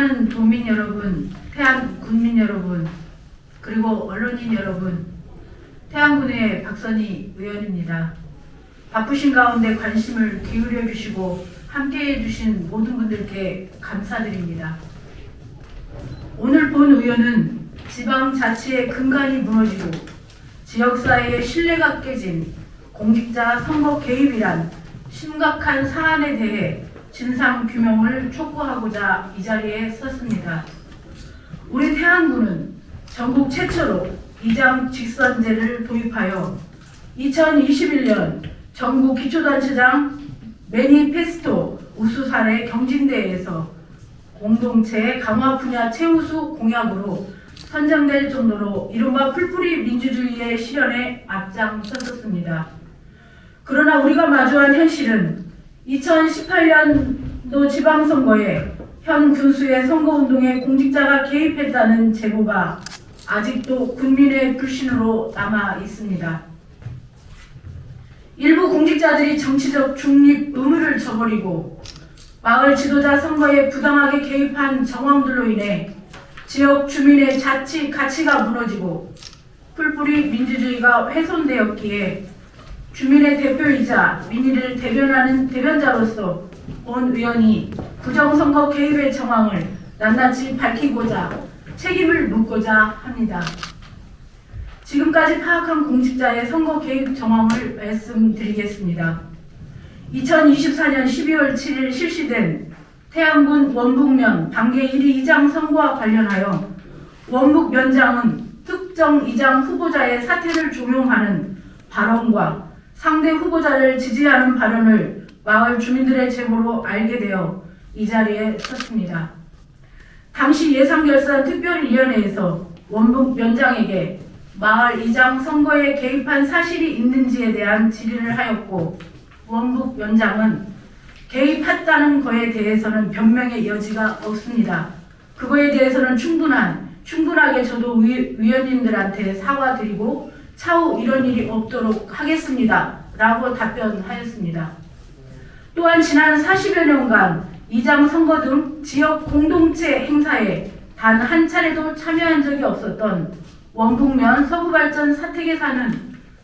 사랑하는 도민 여러분, 태안 군민 여러분, 그리고 언론인 여러분, 태안군의 박선희 의원입니다. 바쁘신 가운데 관심을 기울여 주시고 함께해 주신 모든 분들께 감사드립니다. 오늘 본 의원은 지방자치의 근간이 무너지고 지역사회의 신뢰가 깨진 공직자 선거 개입이란 심각한 사안에 대해 진상규명을 촉구하고자 이 자리에 섰습니다. 우리 태안군은 전국 최초로 이장 직선제를 도입하여 2021년 전국 기초단체장 매니페스토 우수 사례 경진대회에서 공동체 강화 분야 최우수 공약으로 선정될 정도로 이른바 풀뿌리 민주주의의 실현에 앞장섰습니다. 그러나 우리가 마주한 현실은 2018년도 지방선거에 현 군수의 선거운동에 공직자가 개입했다는 제보가 아직도 국민의 불신으로 남아 있습니다. 일부 공직자들이 정치적 중립 의무를 저버리고 마을 지도자 선거에 부당하게 개입한 정황들로 인해 지역 주민의 자치 가치가 무너지고 풀뿌리 민주주의가 훼손되었기에 주민의 대표이자 민의를 대변하는 대변자로서 본 의원이 부정선거 개입의 정황을 낱낱이 밝히고자 책임을 묻고자 합니다. 지금까지 파악한 공직자의 선거 개입 정황을 말씀드리겠습니다. 2024년 12월 7일 실시된 태안군 원북면 반개 1위 이장 선거와 관련하여 원북면장은 특정 이장 후보자의 사퇴를 종용하는 발언과 상대 후보자를 지지하는 발언을 마을 주민들의 제보로 알게 되어 이 자리에 섰습니다. 당시 예산결산 특별위원회에서 원북면장에게 마을 이장 선거에 개입한 사실이 있는지에 대한 질의를 하였고 원북면장은 개입했다는 거에 대해서는 변명의 여지가 없습니다. 그거에 대해서는 충분하게 저도 위원님들한테 사과드리고 차후 이런 일이 없도록 하겠습니다. 라고 답변하였습니다. 또한 지난 40여 년간 이장 선거 등 지역 공동체 행사에 단 한 차례도 참여한 적이 없었던 원북면 서부발전 사택에 사는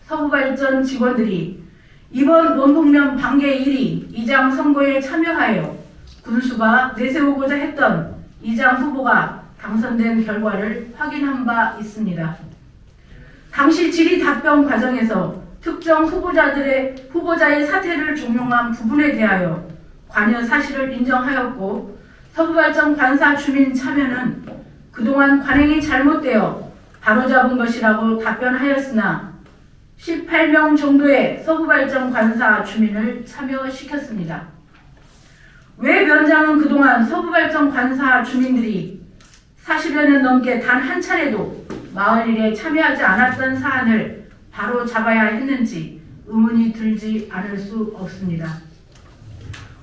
서부발전 직원들이 이번 원북면 반개 1위 이장 선거에 참여하여 군수가 내세우고자 했던 이장 후보가 당선된 결과를 확인한 바 있습니다. 당시 질의 답변 과정에서 특정 후보자의 사퇴를 종용한 부분에 대하여 관여 사실을 인정하였고 서부발전 관사 주민 참여는 그동안 관행이 잘못되어 바로잡은 것이라고 답변하였으나 18명 정도의 서부발전 관사 주민을 참여시켰습니다. 왜 면장은 그동안 서부발전 관사 주민들이 40여 년 넘게 단 한 차례도 마을 일에 참여하지 않았던 사안을 바로 잡아야 했는지 의문이 들지 않을 수 없습니다.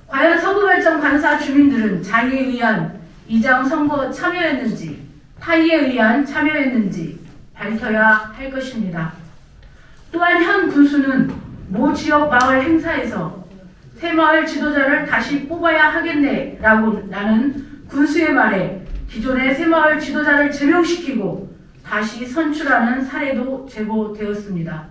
과연 서부발전 관사 주민들은 자의에 의한 이장 선거 참여였는지 타의에 의한 참여였는지 밝혀야 할 것입니다. 또한 현 군수는 모 지역 마을 행사에서 새마을 지도자를 다시 뽑아야 하겠네 라는 군수의 말에 기존의 새마을 지도자를 제명시키고 다시 선출하는 사례도 제보되었습니다.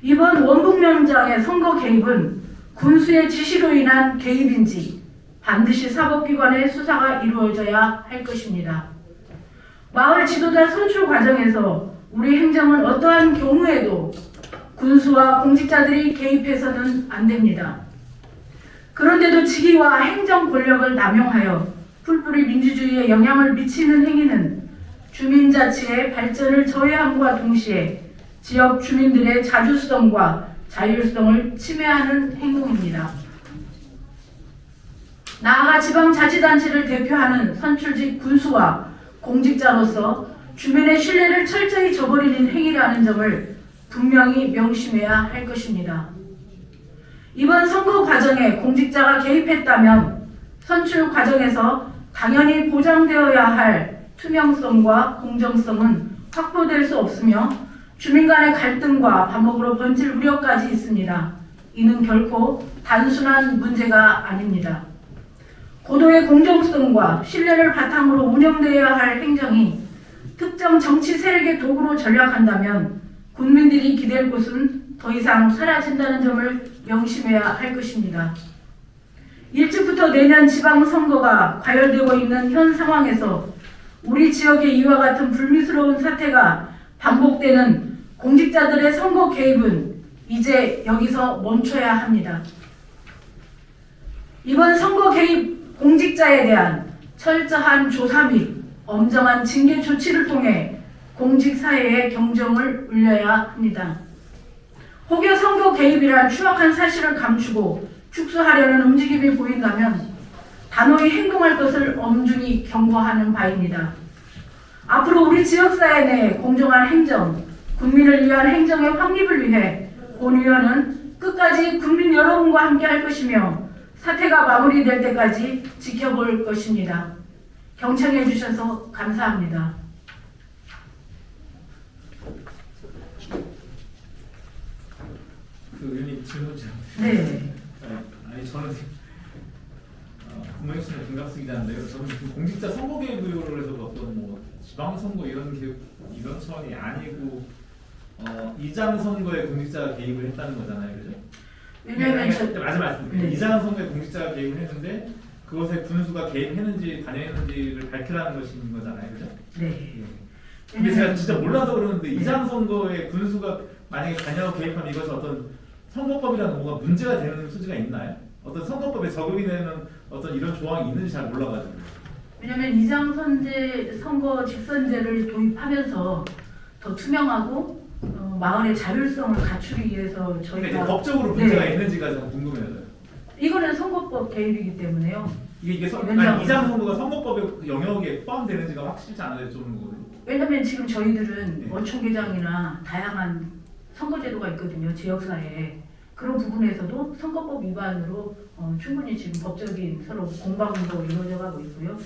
이번 원북면장의 선거 개입은 군수의 지시로 인한 개입인지 반드시 사법기관의 수사가 이루어져야 할 것입니다. 마을 지도자 선출 과정에서 우리 행정은 어떠한 경우에도 군수와 공직자들이 개입해서는 안 됩니다. 그런데도 직위와 행정 권력을 남용하여 풀뿌리 민주주의에 영향을 미치는 행위는 주민자치의 발전을 저해함과 동시에 지역 주민들의 자주성과 자율성을 침해하는 행동입니다. 나아가 지방자치단체를 대표하는 선출직 군수와 공직자로서 주민의 신뢰를 철저히 저버리는 행위라는 점을 분명히 명심해야 할 것입니다. 이번 선거 과정에 공직자가 개입했다면 선출 과정에서 당연히 보장되어야 할 투명성과 공정성은 확보될 수 없으며 주민 간의 갈등과 반목으로 번질 우려까지 있습니다. 이는 결코 단순한 문제가 아닙니다. 고도의 공정성과 신뢰를 바탕으로 운영되어야 할 행정이 특정 정치 세력의 도구로 전락한다면 국민들이 기댈 곳은 더 이상 사라진다는 점을 명심해야 할 것입니다. 일찍부터 내년 지방선거가 과열되고 있는 현 상황에서 우리 지역의 이와 같은 불미스러운 사태가 반복되는 공직자들의 선거 개입은 이제 여기서 멈춰야 합니다. 이번 선거 개입 공직자에 대한 철저한 조사 및 엄정한 징계 조치를 통해 공직사회의 경종을 울려야 합니다. 혹여 선거 개입이란 추악한 사실을 감추고 축소하려는 움직임이 보인다면 단호히 행동할 것을 엄중히 경고하는 바입니다. 앞으로 우리 지역사회 내 공정한 행정, 국민을 위한 행정의 확립을 위해 본 의원은 끝까지 국민 여러분과 함께 할 것이며 사태가 마무리될 때까지 지켜볼 것입니다. 경청해 주셔서 감사합니다. 그 의원님 질문 좀. 네. 아니 저는 국무회의실의 김갑수 기자인데요. 저는 그 공직자 선거 개입 의혹을 해서 어떤 뭐 지방선거 이런 차원이 아니고 이장 선거에 공직자가 개입을 했다는 거잖아요, 그죠? 왜냐하면 마지막 말씀드릴게요. 네. 이장 선거에 공직자가 개입을 했는데 그것에 군수가 개입했는지 관여했는지를 밝히라는 것인 거잖아요, 그죠? 네. 근데 제가 진짜 몰라서 그러는데 이장 선거에 군수가 만약에 관여 개입하면 이것이 어떤 선거법이라는 뭐가 문제가 되는 소지가 있나요? 어떤 선거법에 적용이 되는 어떤 이런 조항이 있는지 잘 몰라가지고. 왜냐하면 이장선제 선거 직선제를 도입하면서 더 투명하고 마을의 자율성을 갖추기 위해서 그러니까 이제 저희가 법적으로 문제가 네. 있는지가 좀 궁금해요. 이거는 선거법 개입이기 때문에요. 이게 왜냐하면- 이장 선거가 선거법의 그 영역에 포함되는지가 확실치 않아요, 좀. 왜냐하면 지금 저희들은 네. 원총회장이나 다양한 선거제도가 있거든요. 지역사회에. 그런 부분에서도 선거법 위반으로 충분히 지금 법적인 서로 공방도 이루어져 가고 있고요.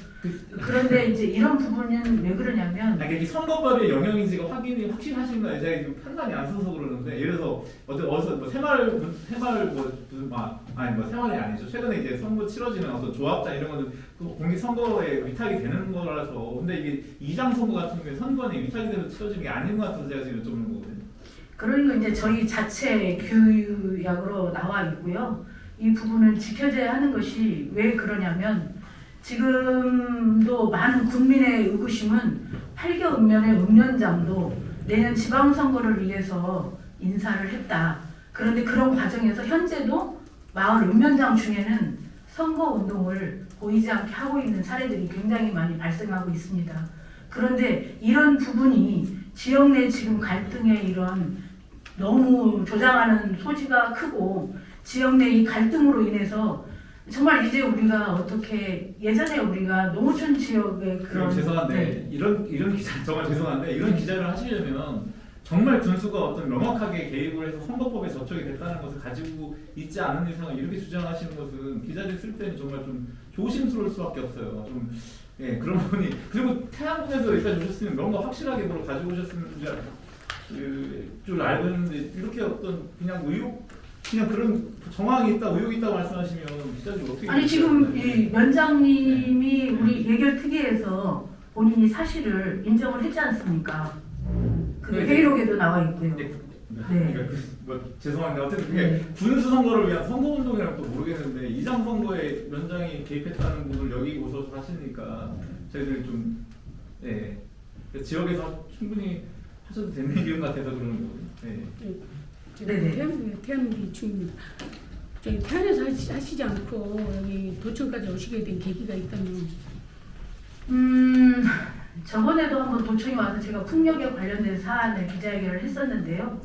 그런데 이제 이런 부분은 왜 그러냐면 아니, 이게 선거법의 영역인지가 확인이 확실하신가요? 제가 지금 판단이 안 서서 그러는데 예를 들어서 어디서 뭐 새마을 새마을이 아니죠. 최근에 이제 선거 치러지는 어떤 조합장 이런 거는 공직 선거에 위탁이 되는 거라서 근데 이게 이장 선거 같은 경우에 선거에 위탁이 돼서 치러지는 게 아닌 것 같아서 제가 지금 여쭤보는 거거든요. 그러니까 이제 저희 자체 규약으로 나와 있고요. 이 부분을 지켜져야 하는 것이 왜 그러냐면 지금도 많은 국민의 의구심은 8개 읍면의 읍면장도 내년 지방선거를 위해서 인사를 했다. 그런데 그런 과정에서 현재도 마을 읍면장 중에는 선거운동을 보이지 않게 하고 있는 사례들이 굉장히 많이 발생하고 있습니다. 그런데 이런 부분이 지역 내 지금 갈등의 이런 너무 조장하는 소지가 크고 지역 내 이 갈등으로 인해서 정말 이제 우리가 어떻게 예전에 우리가 농어촌 지역의 그런 죄송한데 네. 이런 기자 정말 죄송한데 이런 기자를 하시려면 정말 군수가 어떤 명확하게 개입을 해서 선거법에 저촉이 됐다는 것을 가지고 있지 않은 이상 이렇게 주장하시는 것은 기자들이 쓸 때는 정말 좀 조심스러울 수밖에 없어요. 좀 그런 부분이 그리고 태양군에서 여기까지 오셨으면 뭔가 확실하게 뭘 가지고 오셨으면 줄 알고 있는데 이렇게 어떤 그냥 의혹 그냥 그런 정황이 있다 의혹이 있다고 말씀하시면 기자들이 어떻게 아니 지금 이 면장님이 우리 예결특위에서 본인이 사실을 인정을 했지 않습니까? 그 네, 회의록에도 나와 있고요. 그러니까 죄송한데 어쨌든 그게 군수 선거를 위한 선거 운동이라는 또 모르겠는데 이장 선거에 면장이 개입했다는 분을 여기 오셔서 하시니까 저희들이 좀 지역에서 충분히 하셔도 되는 의견 같아서 그러는 거거든요. 네네. 태안이 중입니다. 저기 태안에서 하시지 않고 여기 도청까지 오시게 된 계기가 있다면? 저번에도 한번 도청에 와서 제가 풍력에 관련된 사안을 기자회견을 했었는데요.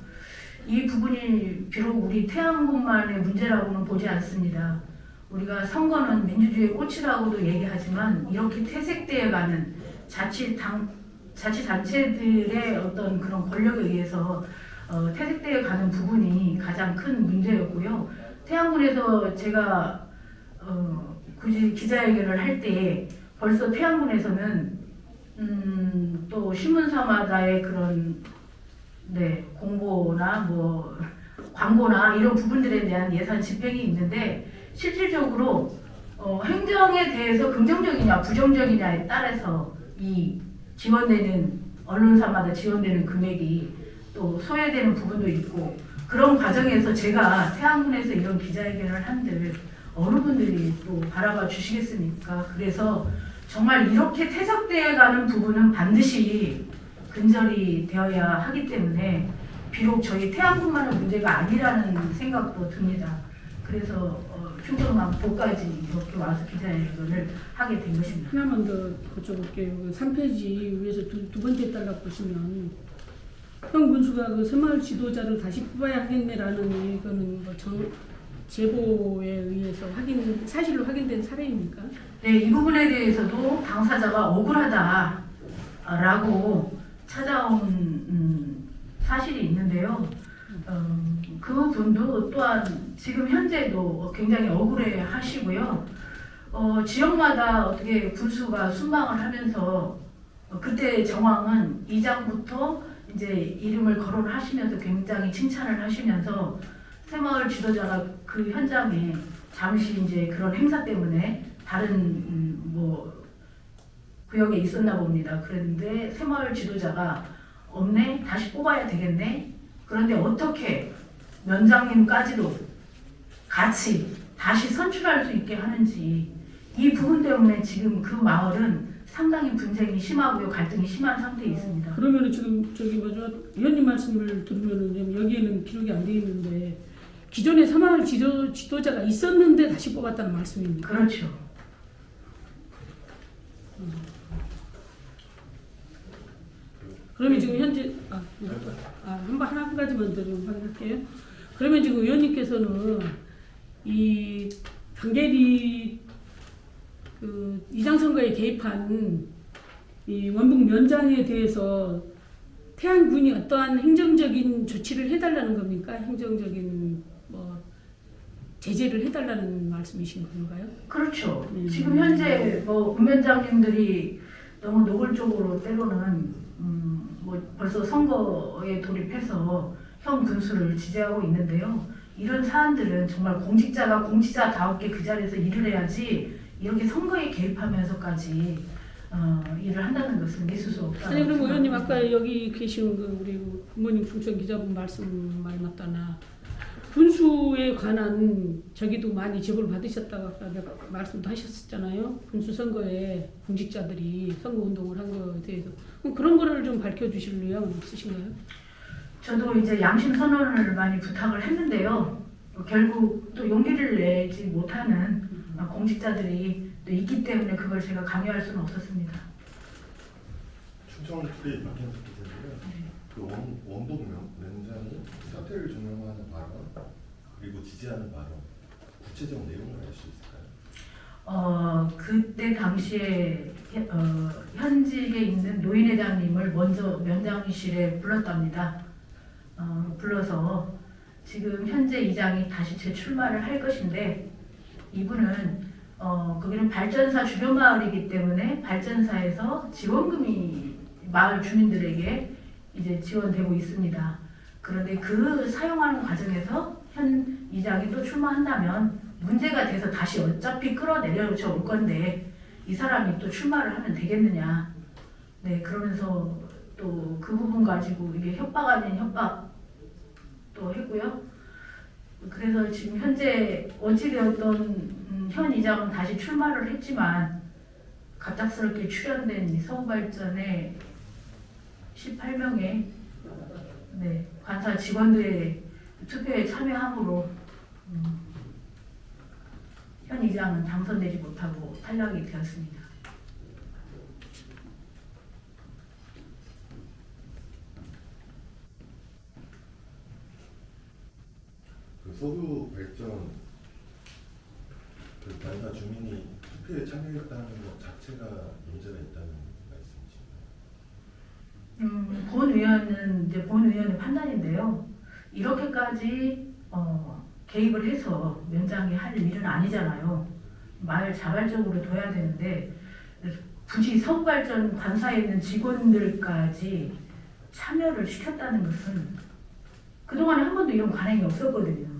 이 부분이 비록 우리 태안군만의 문제라고는 보지 않습니다. 우리가 선거는 민주주의의 꽃이라고도 얘기하지만 이렇게 퇴색되어가는 자치단체들의 어떤 그런 권력에 의해서 퇴색되어 가는 부분이 가장 큰 문제였고요. 태안군에서 제가 굳이 기자회견을 할 때 벌써 태안군에서는 또 신문사마다의 그런 공보나 뭐 광고나 이런 부분들에 대한 예산 집행이 있는데 실질적으로 행정에 대해서 긍정적이냐 부정적이냐에 따라서 이 지원되는 언론사마다 지원되는 금액이 또 소외되는 부분도 있고 그런 과정에서 제가 태안군에서 이런 기자회견을 한들 어느 분들이 또 바라봐 주시겠습니까? 그래서 정말 이렇게 퇴적되어 가는 부분은 반드시 근절이 되어야 하기 때문에 비록 저희 태안군만의 문제가 아니라는 생각도 듭니다. 그래서 충청남도까지 이렇게 와서 기자회견을 하게 된 것입니다. 하나만 더 여쭤볼게요. 3페이지 위에서 두 번째 달락 보시면 형 군수가 그 새마을 지도자를 다시 뽑아야 하겠네라는 이거는 뭐 제보에 의해서 사실로 확인된 사례입니까? 네, 이 부분에 대해서도 당사자가 억울하다라고 찾아온 사실이 있는데요. 그 분도 또한 지금 현재도 굉장히 억울해 하시고요. 지역마다 어떻게 군수가 순방을 하면서 그때 정황은 이장부터 이제 이름을 거론하시면서 굉장히 칭찬을 하시면서 새마을 지도자가 그 현장에 잠시 이제 그런 행사 때문에 다른 구역에 있었나 봅니다. 그런데 새마을 지도자가 없네? 다시 뽑아야 되겠네? 그런데 어떻게 면장님까지도 같이 다시 선출할 수 있게 하는지 이 부분 때문에 지금 그 마을은 상당히 분쟁이 심하고요. 갈등이 심한 상태에 있습니다. 그러면은 지금 의원님 말씀을 들으면은 여기에는 기록이 안 되어 있는데 기존에 새마을 지도자가 있었는데 다시 뽑았다는 말씀입니까? 그렇죠. 그러면 지금 현재 한 가지만 더 좀 확인할게요. 그러면 지금 의원님께서는 이 강계리 그 이장 선거에 개입한 이 원북 면장에 대해서 태안군이 어떠한 행정적인 조치를 해달라는 겁니까? 행정적인 제재를 해달라는 말씀이신 건가요? 그렇죠. 지금 현재 운면장님들이 너무 노골적으로 때로는 벌써 선거에 돌입해서 형 군수를 지지하고 있는데요. 이런 사안들은 정말 공직자가 공직자다웠게 그 자리에서 일을 해야지 이렇게 선거에 개입하면서까지 일을 한다는 것은 있을 수 없다. 아니 그럼 의원님 아까 여기 계신 우리 부모님 충청 기자분 말씀 말 맞다나 군수에 관한 저기도 많이 제보를 받으셨다고 아까 말씀도 하셨었잖아요. 군수 선거에 공직자들이 선거 운동을 한 거에 대해서 그럼 그런 거를 좀 밝혀주실 의향은 없으신가요? 저도 이제 양심 선언을 많이 부탁을 했는데요. 결국 또 용기를 내지 못하는 공직자들이 또 있기 때문에 그걸 제가 강요할 수는 없었습니다. 충청TV 박현석 기자님은 그 원북 면장이 사퇴를 종용하는 발언 그리고 지지하는 발언 구체적 내용을 알 수 있을까요? 그때 당시에 현직에 있는 노인회장님을 먼저 면장실에 불렀답니다. 불러서 지금 현재 이장이 다시 재출마를 할 것인데 이분은 거기는 발전사 주변 마을이기 때문에 발전사에서 지원금이 마을 주민들에게 이제 지원되고 있습니다. 그런데 그 사용하는 과정에서 현 이장이 또 출마한다면 문제가 돼서 다시 어차피 끌어내려져 올 건데 이 사람이 또 출마를 하면 되겠느냐. 네, 그러면서 또 그 부분 가지고 이게 협박 아닌 협박도 했고요. 그래서 지금 현재 어찌되었던 현 이장은 다시 출마를 했지만 갑작스럽게 출연된 서구발전의 18명의 관사 직원들의 투표에 참여함으로 현 이장은 당선되지 못하고 탈락이 되었습니다. 그 서구 발전 그 관사 주민이 투표에 참여했다는 것 자체가 문제가 있다는 말씀이신가요? 본 의원의 판단인데요. 이렇게까지 개입을 해서 면장이 할 일은 아니잖아요. 말 자발적으로 둬야 되는데 굳이 서구발전 관사에 있는 직원들까지 참여를 시켰다는 것은 그동안에 한 번도 이런 관행이 없었거든요.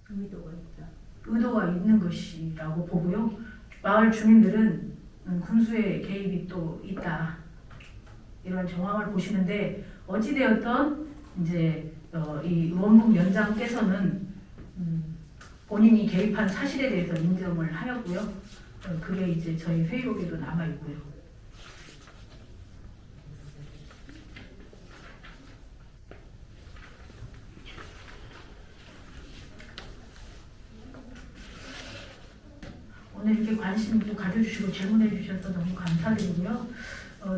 의도가 있다. 의도가 있는 것이라고 보고요. 마을 주민들은 군수의 개입이 또 있다 이런 정황을 보시는데 어찌되었던 이제 이 원북 연장께서는 본인이 개입한 사실에 대해서 인정을 하였고요. 그게 이제 저희 회의록에도 남아 있고요. 오늘 이렇게 관심도 가져주시고 질문해 주셔서 너무 감사드리고요.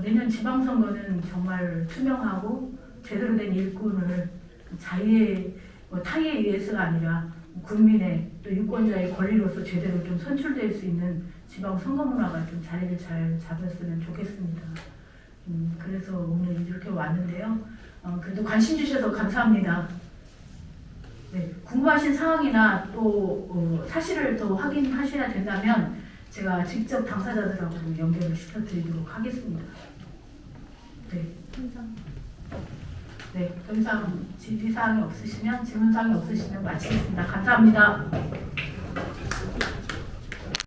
내년 지방선거는 정말 투명하고 제대로 된 일꾼을 자의의 타의에 의해서가 아니라 국민의 또 유권자의 권리로서 제대로 좀 선출될 수 있는 지방선거 문화가 좀 자리를 잘 잡았으면 좋겠습니다. 그래서 오늘 이렇게 왔는데요. 그래도 관심 주셔서 감사합니다. 네, 궁금하신 사항이나 또 사실을 더 확인하셔야 된다면 제가 직접 당사자들하고 연결을 시켜드리도록 하겠습니다. 네, 네, 더 이상 질의사항이 없으시면 질문사항이 없으시면 마치겠습니다. 감사합니다.